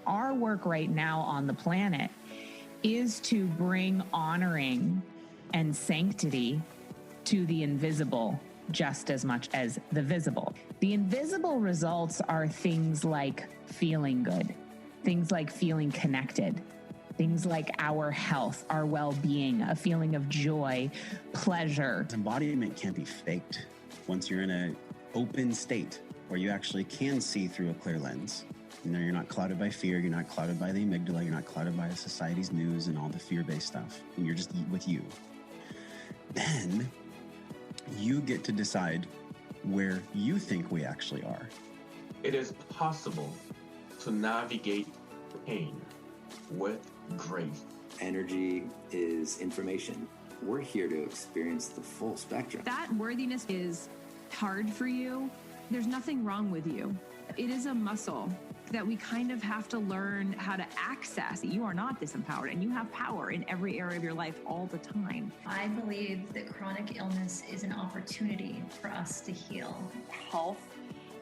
our work right now on the planet is to bring honoring and sanctity to the invisible just as much as the visible. The invisible results are things like feeling good, things like feeling connected, things like our health, our well-being, a feeling of joy, pleasure. Embodiment can't be faked. Once you're in an open state where you actually can see through a clear lens, you're not clouded by fear, you're not clouded by the amygdala, you're not clouded by society's news and all the fear-based stuff, and you're just with you. Then you get to decide where you think we actually are. It is possible to navigate pain with grace. Energy is information. We're here to experience the full spectrum. That worthiness is hard for you. There's nothing wrong with you. It is a muscle that we kind of have to learn how to access. You are not disempowered, and you have power in every area of your life all the time. I believe that chronic illness is an opportunity for us to heal. Health,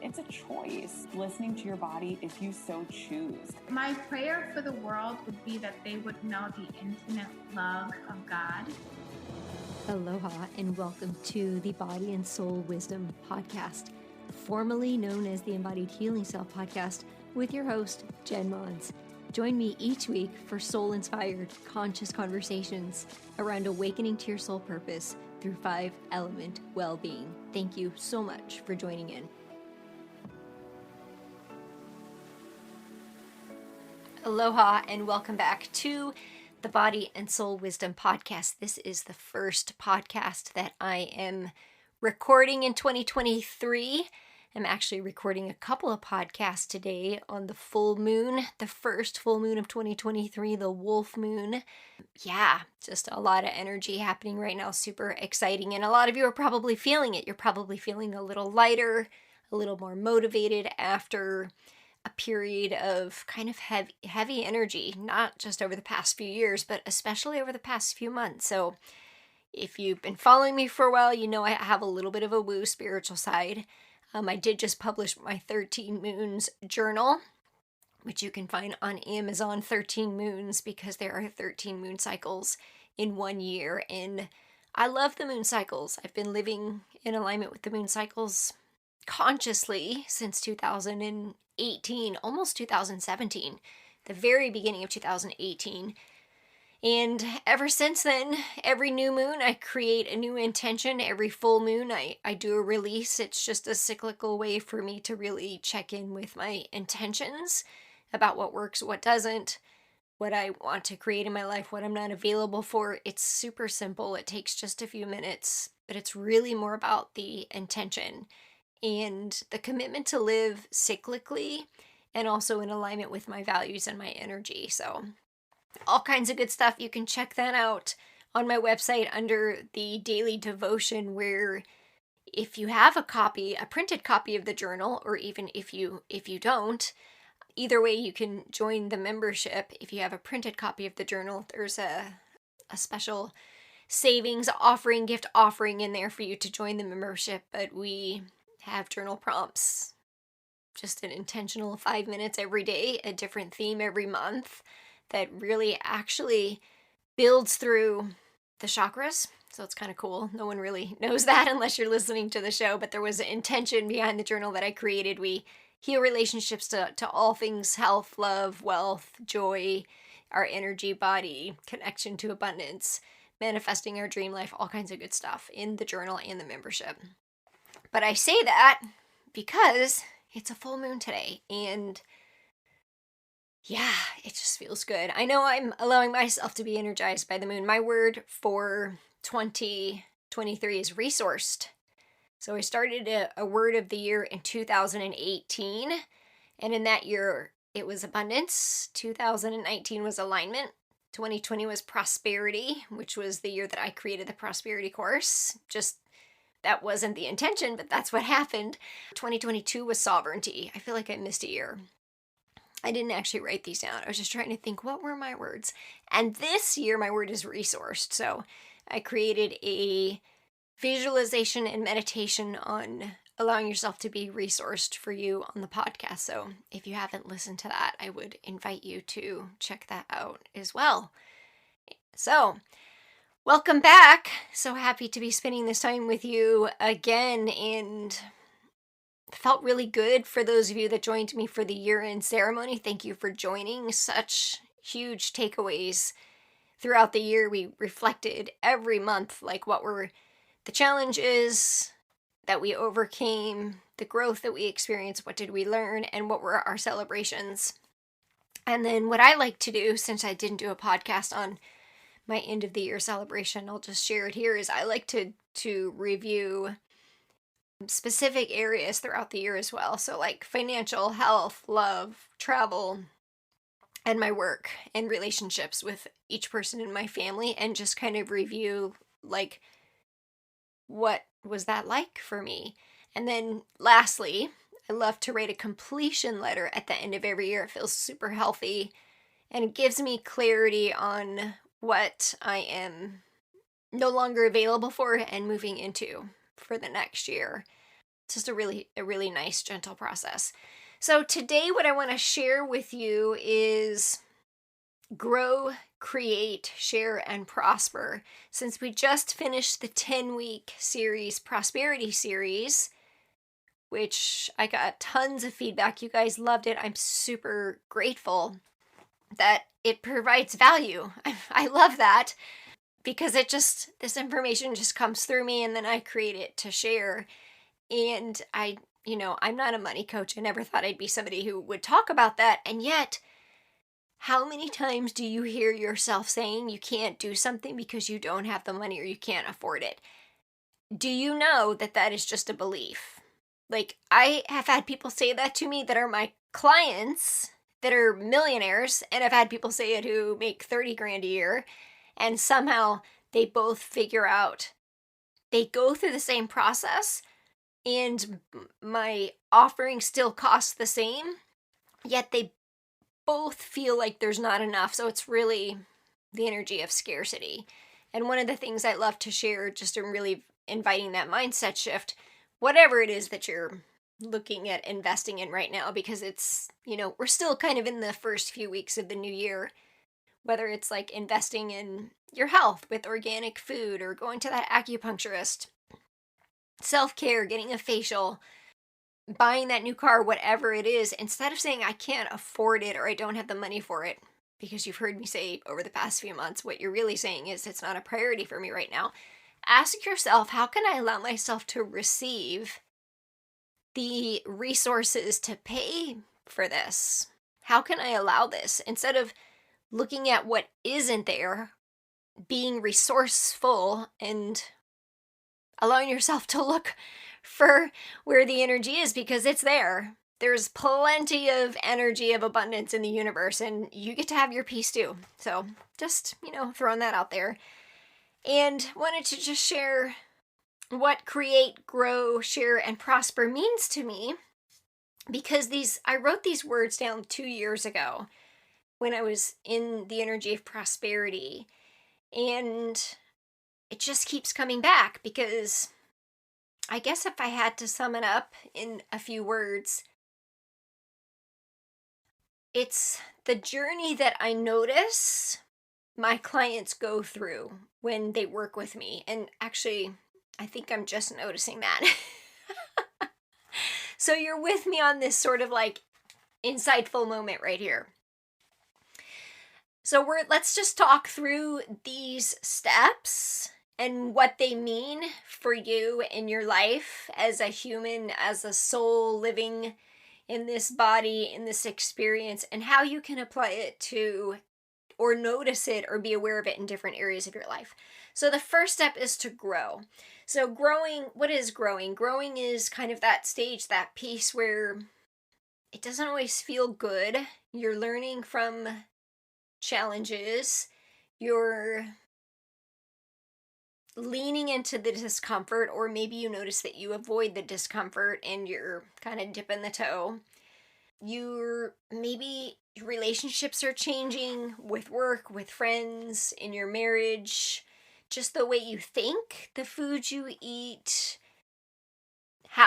it's a choice. Listening to your body if you so choose. My prayer for the world would be that they would know the infinite love of God. Aloha and welcome to the Body and Soul Wisdom Podcast, formerly known as the Embodied Healing Self Podcast, with your host, jenmons. Join me each week for soul-inspired, conscious conversations around awakening to your soul purpose through 5-element well-being. Thank you so much for joining in. Aloha and welcome back to the Body and Soul Wisdom Podcast. This is the first podcast that I am recording in 2023. I'm actually recording a couple of podcasts today on the full moon, the first full moon of 2023, the wolf moon. Yeah, just a lot of energy happening right now, super exciting. And a lot of you are probably feeling it. You're probably feeling a little lighter, a little more motivated after a period of kind of heavy energy, not just over the past few years, but especially over the past few months. So if you've been following me for a while, you know I have a little bit of a woo spiritual side. I did just publish my 13 Moons journal, which you can find on Amazon, 13 Moons, because there are 13 moon cycles in 1 year. And I love the moon cycles. I've been living in alignment with the moon cycles consciously since 2018, almost 2017, the very beginning of 2018. And ever since then, every new moon, I create a new intention. Every full moon, I do a release. It's just a cyclical way for me to really check in with my intentions about what works, what doesn't, what I want to create in my life, what I'm not available for. It's super simple. It takes just a few minutes, but it's really more about the intention and the commitment to live cyclically and also in alignment with my values and my energy. So all kinds of good stuff. You can check that out on my website under the daily devotion, where if you have a printed copy of the journal, or even if you don't, either way you can join the membership. If you have a printed copy of the journal, there's a special savings offering, gift offering in there for you to join the membership. But we have journal prompts, just an intentional 5 minutes every day, a different theme every month, that really actually builds through the chakras. So it's kind of cool. No one really knows that unless you're listening to the show, but there was an intention behind the journal that I created. We heal relationships to all things health, love, wealth, joy, our energy, body, connection to abundance, manifesting our dream life, all kinds of good stuff in the journal and the membership. But I say that because it's a full moon today, and yeah, it just feels good. I know I'm allowing myself to be energized by the moon. My word for 2023 is resourced. So I started a word of the year in 2018. And in that year, it was abundance. 2019 was alignment. 2020 was prosperity, which was the year that I created the prosperity course. Just that wasn't the intention, but that's what happened. 2022 was sovereignty. I feel like I missed a year. I didn't actually write these down. I was just trying to think, what were my words? And this year, my word is resourced. So I created a visualization and meditation on allowing yourself to be resourced for you on the podcast. So if you haven't listened to that, I would invite you to check that out as well. So welcome back. So happy to be spending this time with you again, and felt really good for those of you that joined me for the year-end ceremony. Thank you for joining. Such huge takeaways throughout the year. We reflected every month, like what were the challenges that we overcame, the growth that we experienced, what did we learn, and what were our celebrations. And then what I like to do, since I didn't do a podcast on my end of the year celebration, I'll just share it here, is I like to review specific areas throughout the year as well. So like financial, health, love, travel, and my work and relationships with each person in my family, and just kind of review like what was that like for me. And then lastly, I love to write a completion letter at the end of every year. It feels super healthy and it gives me clarity on what I am no longer available for and moving into for the next year. It's just a really nice, gentle process. So today what I want to share with you is grow, create, share, and prosper. Since we just finished the 10-week series, Prosperity Series, which I got tons of feedback. You guys loved it. I'm super grateful that it provides value. I love that because this information just comes through me and then I create it to share. And I'm not a money coach. I never thought I'd be somebody who would talk about that. And yet, how many times do you hear yourself saying you can't do something because you don't have the money or you can't afford it? Do you know that that is just a belief? Like, I have had people say that to me that are my clients that are millionaires, and I've had people say it who make 30 grand a year, and somehow they both figure out, they go through the same process, and my offering still costs the same, yet they both feel like there's not enough. So it's really the energy of scarcity. And one of the things I love to share, just in really inviting that mindset shift, whatever it is that you're looking at investing in right now, because it's, we're still kind of in the first few weeks of the new year, whether it's like investing in your health with organic food or going to that acupuncturist, self-care, getting a facial, buying that new car, whatever it is, instead of saying I can't afford it or I don't have the money for it, because you've heard me say over the past few months, what you're really saying is it's not a priority for me right now. Ask yourself, how can I allow myself to receive the resources to pay for this? How can I allow this? Instead of looking at what isn't there, being resourceful and allowing yourself to look for where the energy is, because it's there. There's plenty of energy of abundance in the universe, and you get to have your piece too. So just, throwing that out there. And wanted to just share what create, grow, share, and prosper means to me, because I wrote these words down 2 years ago when I was in the energy of prosperity, and it just keeps coming back, because I guess if I had to sum it up in a few words, it's the journey that I notice my clients go through when they work with me. And actually, I think I'm just noticing that. So you're with me on this sort of like insightful moment right here. So let's just talk through these steps and what they mean for you in your life as a human, as a soul living in this body, in this experience, and how you can apply it to, or notice it, or be aware of it in different areas of your life. So the first step is to grow. So growing, what is growing? Growing is kind of that stage, that piece where it doesn't always feel good. You're learning from challenges. You're leaning into the discomfort, or maybe you notice that you avoid the discomfort and you're kind of dipping the toe. Maybe relationships are changing with work, with friends, in your marriage, just the way you think, the foods you eat,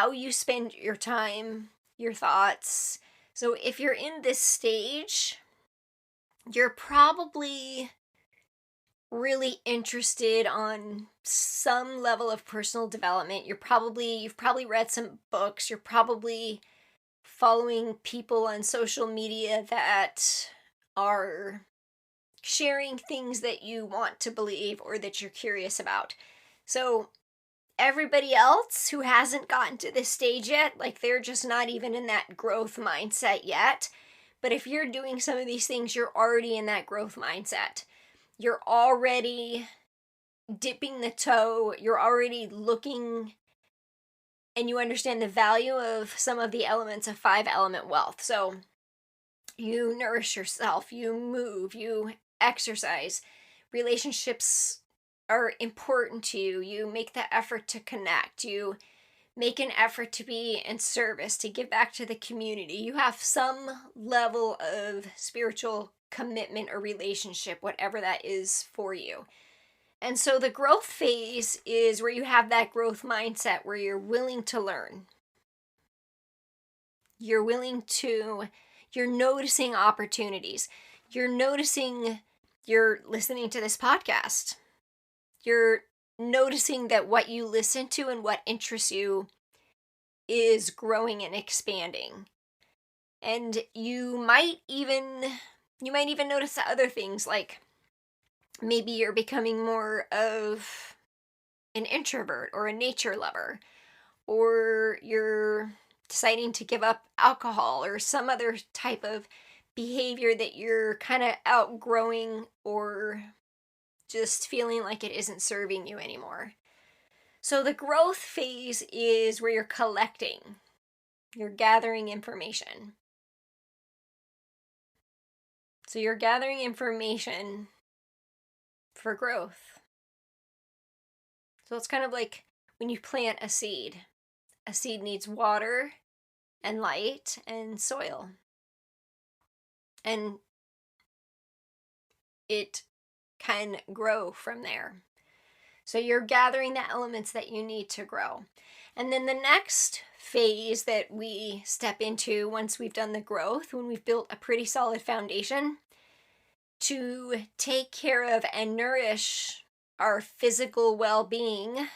how you spend your time, your thoughts. So if you're in this stage, you're probably really interested on some level of personal development. You've probably read some books. You're probably following people on social media that are sharing things that you want to believe or that you're curious about. So everybody else who hasn't gotten to this stage yet, like they're just not even in that growth mindset yet. But if you're doing some of these things, you're already in that growth mindset. You're already dipping the toe. You're already looking, and you understand the value of some of the elements of 5-element wealth. So you nourish yourself, you move, you exercise. Relationships are important to you. You make the effort to connect. You make an effort to be in service, to give back to the community. You have some level of spiritual commitment or relationship, whatever that is for you. And so the growth phase is where you have that growth mindset, where you're willing to learn. You're noticing opportunities. You're listening to this podcast. You're noticing that what you listen to and what interests you is growing and expanding. And you might even notice other things, like maybe you're becoming more of an introvert or a nature lover, or you're deciding to give up alcohol or some other type of behavior that you're kind of outgrowing or just feeling like it isn't serving you anymore. So the growth phase is where you're collecting, you're gathering information. So you're gathering information for growth. So it's kind of like when you plant a seed. A seed needs water and light and soil. And it can grow from there. So you're gathering the elements that you need to grow. And then the next phase that we step into once we've done the growth, when we've built a pretty solid foundation to take care of and nourish our physical well-being,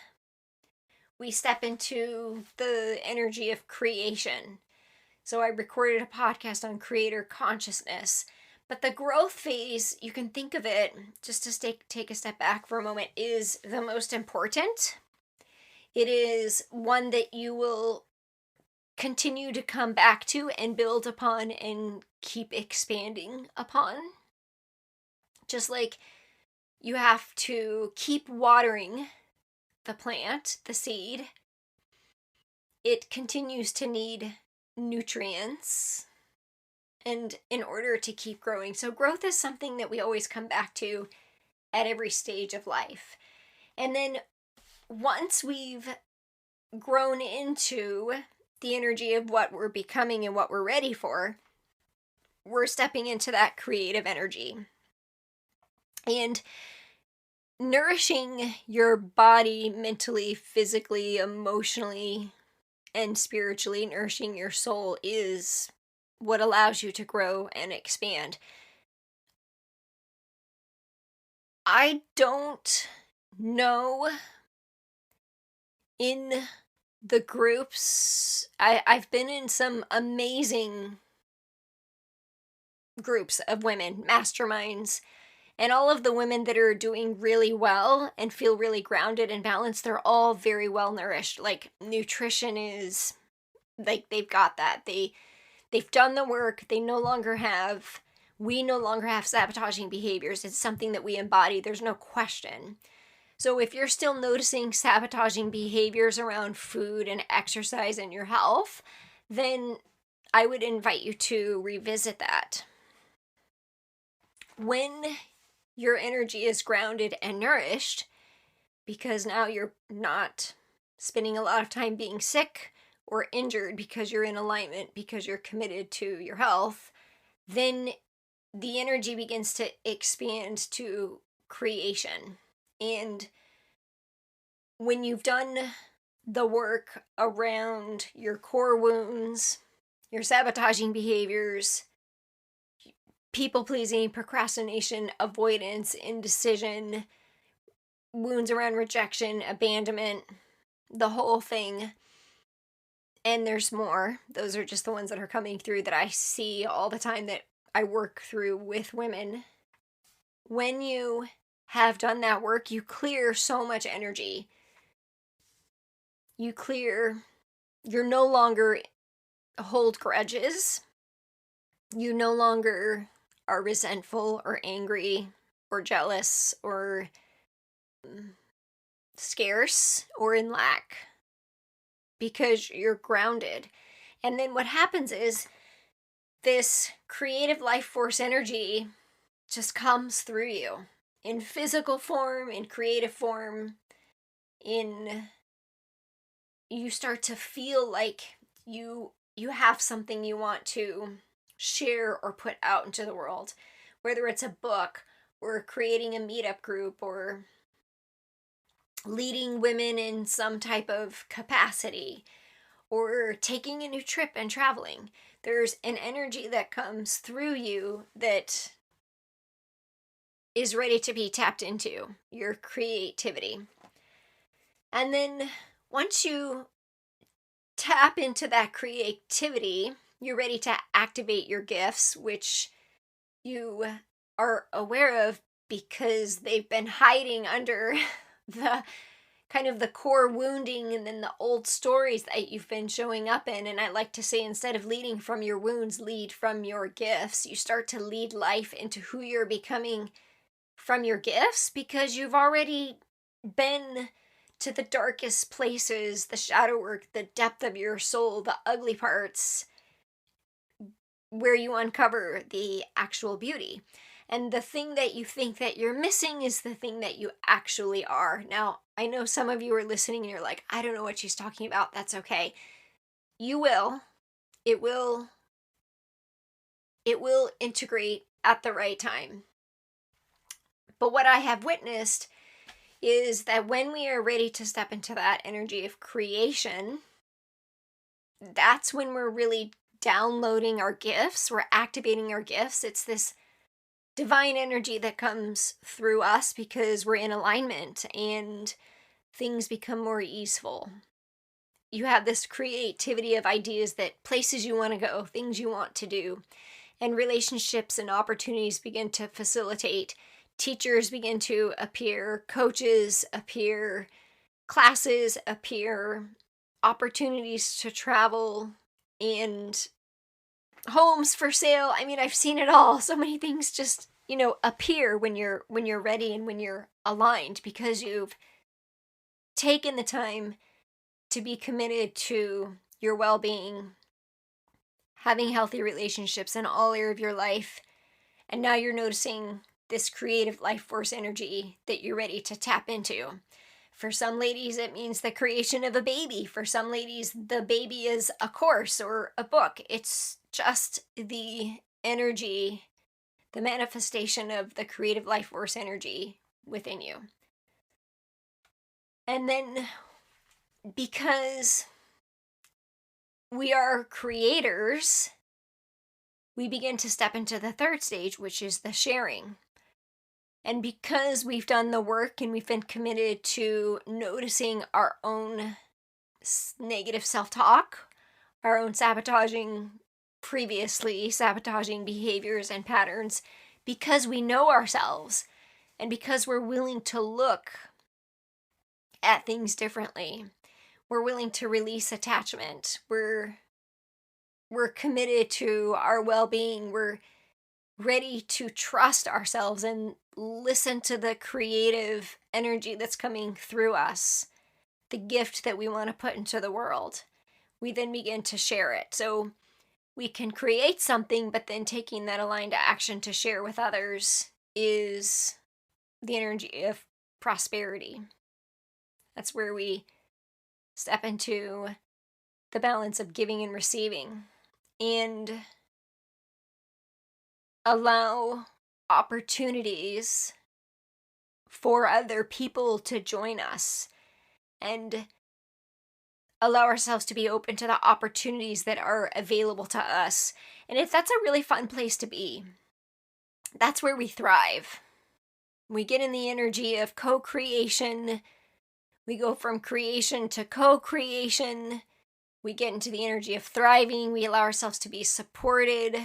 we step into the energy of creation. So I recorded a podcast on creator consciousness. But the growth phase, you can think of it, just to take a step back for a moment, is the most important. It is one that you will continue to come back to and build upon and keep expanding upon. Just like you have to keep watering the plant, the seed, it continues to need nutrients and in order to keep growing. So growth is something that we always come back to at every stage of life. And then once we've grown into the energy of what we're becoming and what we're ready for, we're stepping into that creative energy. And nourishing your body mentally, physically, emotionally, and spiritually, nourishing your soul is what allows you to grow and expand. I don't know in the groups, I've been in some amazing groups of women, masterminds, and all of the women that are doing really well and feel really grounded and balanced, they're all very well nourished. Like, nutrition is, like, they've got that. They've done the work. We no longer have sabotaging behaviors. It's something that we embody. There's no question. So if you're still noticing sabotaging behaviors around food and exercise and your health, then I would invite you to revisit that. When your energy is grounded and nourished, because now you're not spending a lot of time being sick or injured because you're in alignment, because you're committed to your health, then the energy begins to expand to creation. And when you've done the work around your core wounds, your sabotaging behaviors, people-pleasing, procrastination, avoidance, indecision, wounds around rejection, abandonment, the whole thing. And there's more. Those are just the ones that are coming through that I see all the time that I work through with women. When you have done that work, you clear so much energy. You're no longer hold grudges. You no longer are resentful or angry or jealous or scarce or in lack, because you're grounded. And then what happens is this creative life force energy just comes through you in physical form, in creative form, you start to feel like you have something you want to share or put out into the world, whether it's a book or creating a meetup group or leading women in some type of capacity or taking a new trip and traveling. There's an energy that comes through you that is ready to be tapped into, your creativity. And then once you tap into that creativity, you're ready to activate your gifts, which you are aware of because they've been hiding under the kind of the core wounding and then the old stories that you've been showing up in. And I like to say, instead of leading from your wounds, lead from your gifts. You start to lead life into who you're becoming from your gifts, because you've already been to the darkest places, the shadow work, the depth of your soul, the ugly parts, where you uncover the actual beauty. And the thing that you think that you're missing is the thing that you actually are. Now, I know some of you are listening and you're like, I don't know what she's talking about. That's okay. You will. It will integrate at the right time. But what I have witnessed is that when we are ready to step into that energy of creation, that's when we're really downloading our gifts. We're activating our gifts. It's this divine energy that comes through us because we're in alignment and things become more easeful. You have this creativity of ideas, that places you want to go, things you want to do, and relationships and opportunities begin to facilitate. Teachers begin to appear, coaches appear, classes appear, opportunities to travel, and homes for sale. I mean, I've seen it all. So many things just, appear when you're ready and when you're aligned, because you've taken the time to be committed to your well-being, having healthy relationships in all areas of your life. And now you're noticing this creative life force energy that you're ready to tap into. For some ladies, it means the creation of a baby. For some ladies, the baby is a course or a book. It's just the energy, the manifestation of the creative life force energy within you. And then, because we are creators, we begin to step into the third stage, which is the sharing. And because we've done the work and we've been committed to noticing our own negative self-talk, our own previously sabotaging behaviors and patterns, because we know ourselves and because we're willing to look at things differently, we're willing to release attachment, we're committed to our well-being, we're ready to trust ourselves and listen to the creative energy that's coming through us, the gift that we want to put into the world. We then begin to share it. So we can create something, but then taking that aligned action to share with others is the energy of prosperity. That's where we step into the balance of giving and receiving, and allow opportunities for other people to join us. And allow ourselves to be open to the opportunities that are available to us. And if that's a really fun place to be, that's where we thrive. We get in the energy of co-creation. We go from creation to co-creation. We get into the energy of thriving. We allow ourselves to be supported.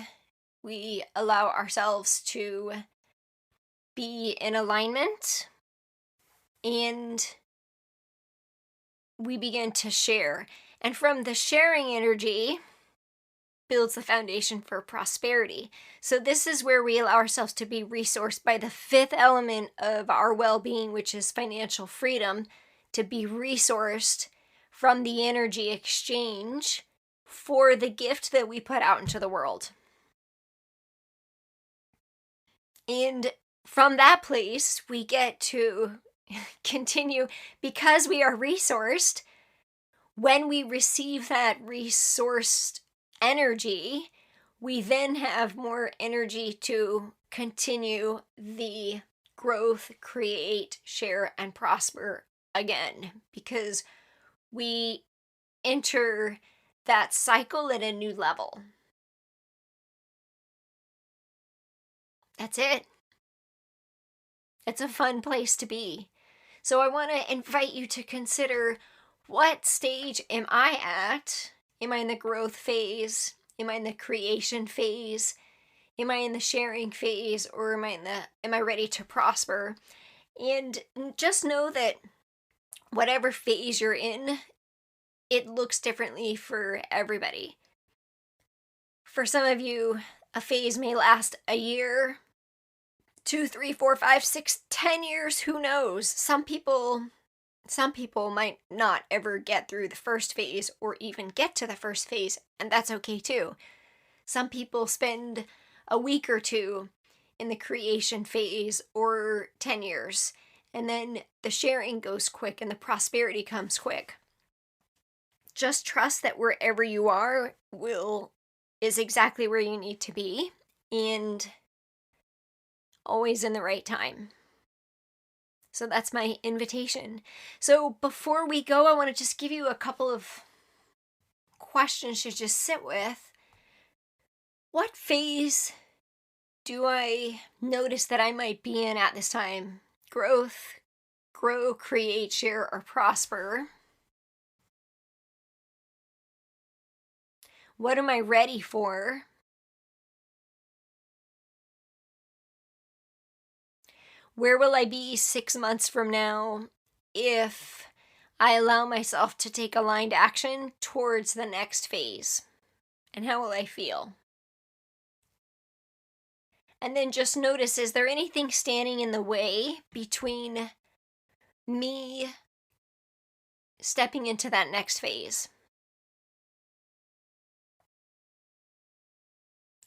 We allow ourselves to be in alignment. And we begin to share. And from the sharing energy builds the foundation for prosperity. So this is where we allow ourselves to be resourced by the fifth element of our well-being, which is financial freedom, to be resourced from the energy exchange for the gift that we put out into the world. And from that place, we get to continue, because we are resourced. When we receive that resourced energy, we then have more energy to continue the growth, create, share, and prosper again, because we enter that cycle at a new level. That's it. It's a fun place to be. So I want to invite you to consider, what stage am I at? Am I in the growth phase? Am I in the creation phase? Am I in the sharing phase? Or am I ready to prosper? And just know that whatever phase you're in, it looks differently for everybody. For some of you, a phase may last a year, 2, 3, 4, 5, 6, 10 years, who knows? Some people might not ever get through the first phase or even get to the first phase, and that's okay too. Some people spend a week or two in the creation phase, or 10 years, and then the sharing goes quick and the prosperity comes quick. Just trust that wherever you are is exactly where you need to be, and always in the right time. So that's my invitation. So before we go, I want to just give you a couple of questions to just sit with. What phase do I notice that I might be in at this time? Growth, grow, create, share, or prosper? What am I ready for? Where will I be 6 months from now if I allow myself to take aligned action towards the next phase? And how will I feel? And then just notice, is there anything standing in the way between me stepping into that next phase?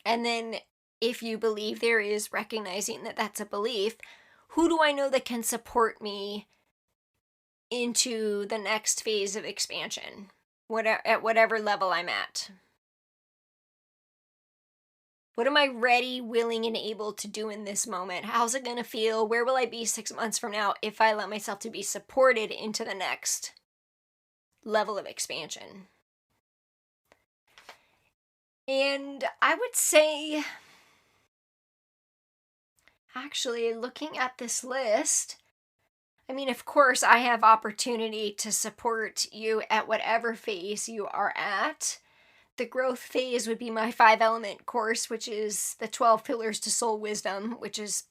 And then, if you believe there is, recognizing that that's a belief, who do I know that can support me into the next phase of expansion, at whatever level I'm at? What am I ready, willing, and able to do in this moment? How's it going to feel? Where will I be 6 months from now if I allow myself to be supported into the next level of expansion? And I would say, actually, looking at this list, I mean, of course, I have opportunity to support you at whatever phase you are at. The growth phase would be my 5-element course, which is the 12 pillars to soul wisdom, which is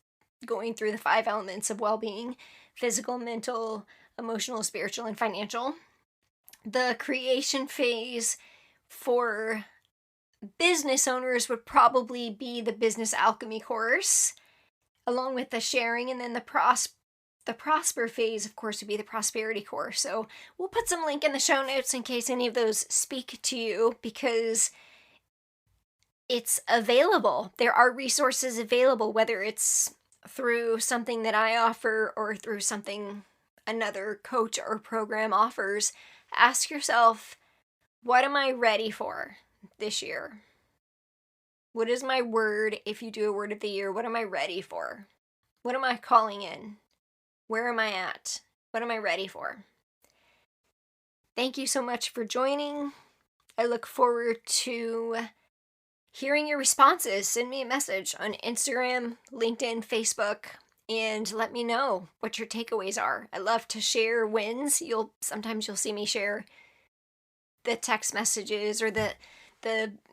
going through the 5 elements of well-being: physical, mental, emotional, spiritual, and financial. The creation phase for business owners would probably be the business alchemy course, along with the sharing, and then the prosper phase, of course, would be the prosperity course. So we'll put some link in the show notes in case any of those speak to you, because it's available. There are resources available, whether it's through something that I offer or through something another coach or program offers. Ask yourself, what am I ready for this year? What is my word? If you do a word of the year, what am I ready for? What am I calling in? Where am I at? What am I ready for? Thank you so much for joining. I look forward to hearing your responses. Send me a message on Instagram, LinkedIn, Facebook, and let me know what your takeaways are. I love to share wins. Sometimes you'll see me share the text messages or the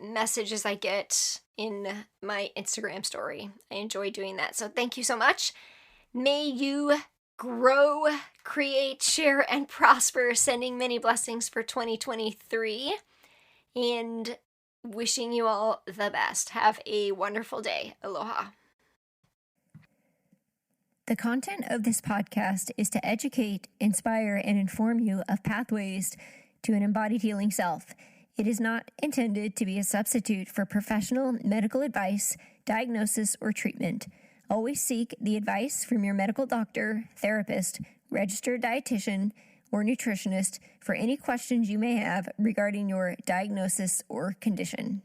messages I get in my Instagram story. I enjoy doing that. So thank you so much. May you grow, create, share, and prosper. Sending many blessings for 2023 and wishing you all the best. Have a wonderful day. Aloha. The content of this podcast is to educate, inspire, and inform you of pathways to an embodied healing self. It is not intended to be a substitute for professional medical advice, diagnosis, or treatment. Always seek the advice from your medical doctor, therapist, registered dietitian, or nutritionist for any questions you may have regarding your diagnosis or condition.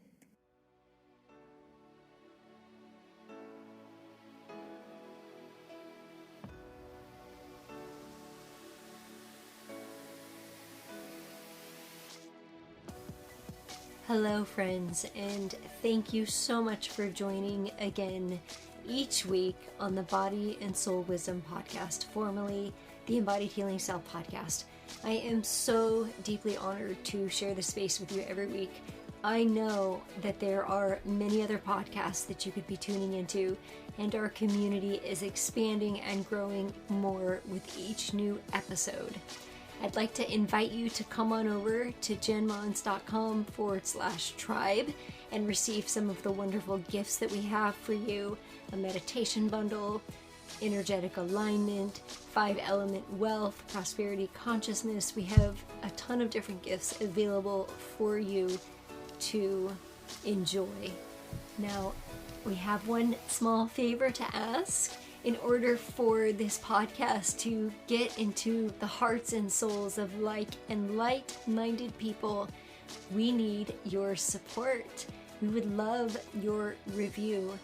Hello, friends, and thank you so much for joining again each week on the Body and Soul Wisdom Podcast, formerly the Embodied Healing Self Podcast. I am so deeply honored to share this space with you every week. I know that there are many other podcasts that you could be tuning into, and our community is expanding and growing more with each new episode. I'd like to invite you to come on over to jenmons.com/tribe and receive some of the wonderful gifts that we have for you. A meditation bundle, energetic alignment, 5-element wealth, prosperity consciousness. We have a ton of different gifts available for you to enjoy. Now, we have one small favor to ask. In order for this podcast to get into the hearts and souls of like and light-minded people, we need your support. We would love your review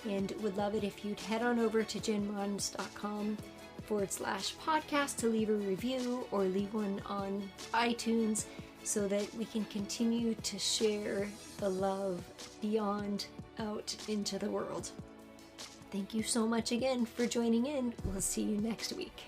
and would love it if you'd head on over to jenmons.com/podcast to leave a review or leave one on iTunes so that we can continue to share the love beyond out into the world. Thank you so much again for joining in. We'll see you next week.